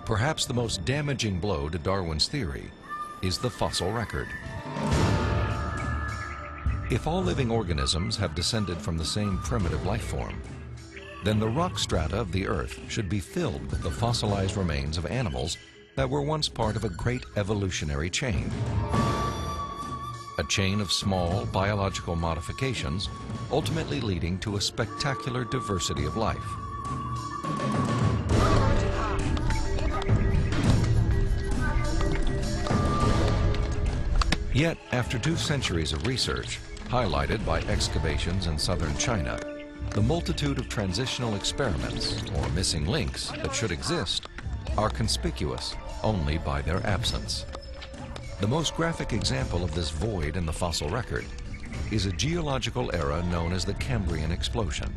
Perhaps the most damaging blow to Darwin's theory is the fossil record. If all living organisms have descended from the same primitive life form, then the rock strata of the Earth should be filled with the fossilized remains of animals that were once part of a great evolutionary chain. A chain of small biological modifications, ultimately leading to a spectacular diversity of life. Yet, after 2 centuries of research, highlighted by excavations in southern China, the multitude of transitional experiments, or missing links, that should exist are conspicuous only by their absence. The most graphic example of this void in the fossil record is a geological era known as the Cambrian explosion.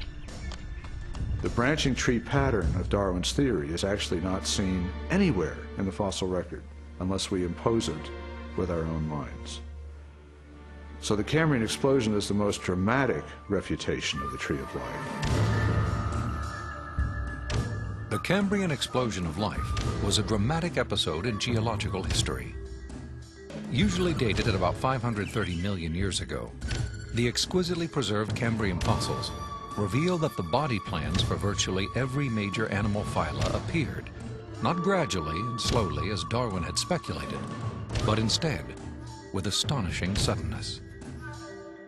The branching tree pattern of Darwin's theory is actually not seen anywhere in the fossil record unless we impose it with our own minds. So the Cambrian explosion is the most dramatic refutation of the tree of life. The Cambrian explosion of life was a dramatic episode in geological history. Usually dated at about 530 million years ago, the exquisitely preserved Cambrian fossils reveal that the body plans for virtually every major animal phyla appeared, not gradually and slowly as Darwin had speculated, but instead with astonishing suddenness.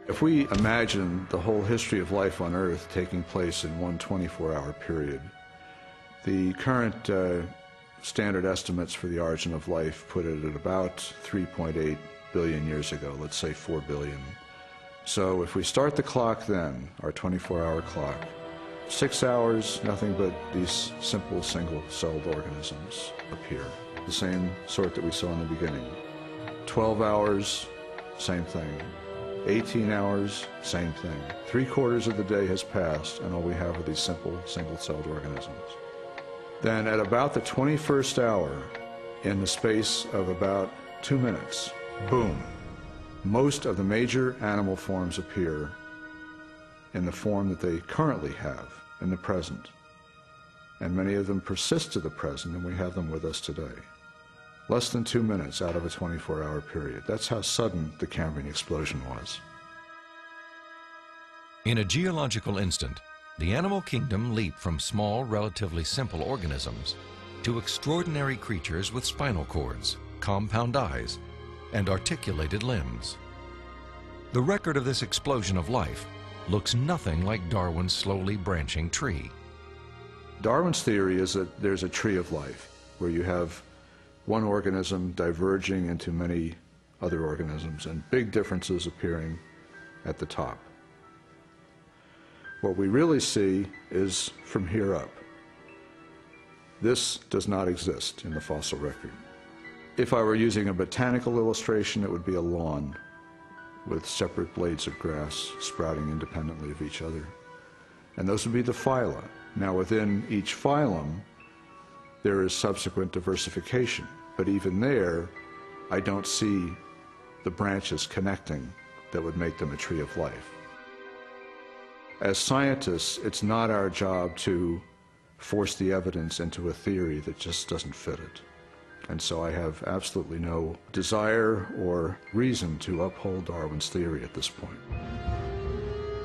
If we imagine the whole history of life on Earth taking place in one 24-hour period, the current standard estimates for the origin of life put it at about 3.8 billion years ago, let's say 4 billion. So if we start the clock then, our 24-hour clock, 6 hours, nothing but these simple single-celled organisms appear, the same sort that we saw in the beginning. 12 hours, same thing. 18 hours, same thing. 3/4 of the day has passed, and all we have are these simple single-celled organisms. Then at about the 21st hour, in the space of about 2 minutes, boom, most of the major animal forms appear in the form that they currently have in the present. And many of them persist to the present, and we have them with us today. Less than 2 minutes out of a 24-hour period. That's how sudden the Cambrian explosion was. In a geological instant, the animal kingdom leaped from small, relatively simple organisms to extraordinary creatures with spinal cords, compound eyes, and articulated limbs. The record of this explosion of life looks nothing like Darwin's slowly branching tree. Darwin's theory is that there's a tree of life, where you have one organism diverging into many other organisms and big differences appearing at the top. What we really see is from here up. This does not exist in the fossil record. If I were using a botanical illustration, it would be a lawn with separate blades of grass sprouting independently of each other. And those would be the phyla. Now within each phylum, there is subsequent diversification. But even there, I don't see the branches connecting that would make them a tree of life. As scientists, it's not our job to force the evidence into a theory that just doesn't fit it. And so I have absolutely no desire or reason to uphold Darwin's theory at this point.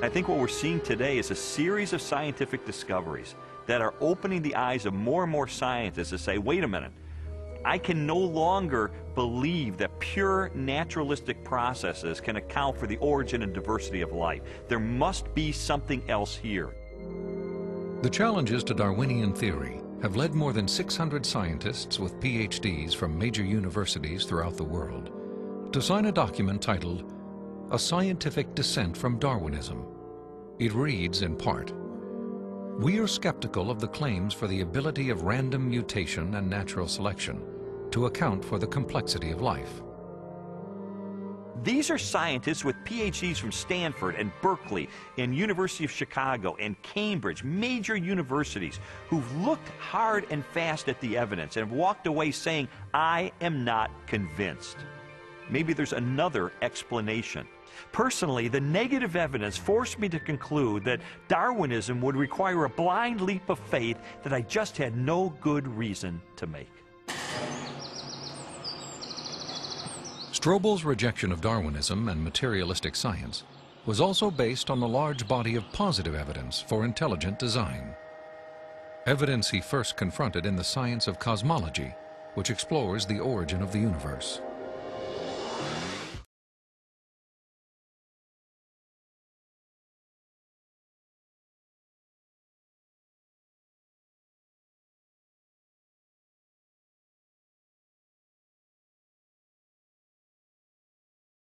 I think what we're seeing today is a series of scientific discoveries that are opening the eyes of more and more scientists to say, wait a minute, I can no longer believe that pure naturalistic processes can account for the origin and diversity of life. There must be something else here. The challenges to Darwinian theory have led more than 600 scientists with PhDs from major universities throughout the world to sign a document titled A Scientific Dissent from Darwinism. It reads in part, "We are skeptical of the claims for the ability of random mutation and natural selection to account for the complexity of life." These are scientists with PhDs from Stanford and Berkeley and University of Chicago and Cambridge, major universities, who've looked hard and fast at the evidence and walked away saying, I am not convinced. Maybe there's another explanation. Personally, the negative evidence forced me to conclude that Darwinism would require a blind leap of faith that I just had no good reason to make. Froebel's rejection of Darwinism and materialistic science was also based on the large body of positive evidence for intelligent design. Evidence he first confronted in the science of cosmology, which explores the origin of the universe.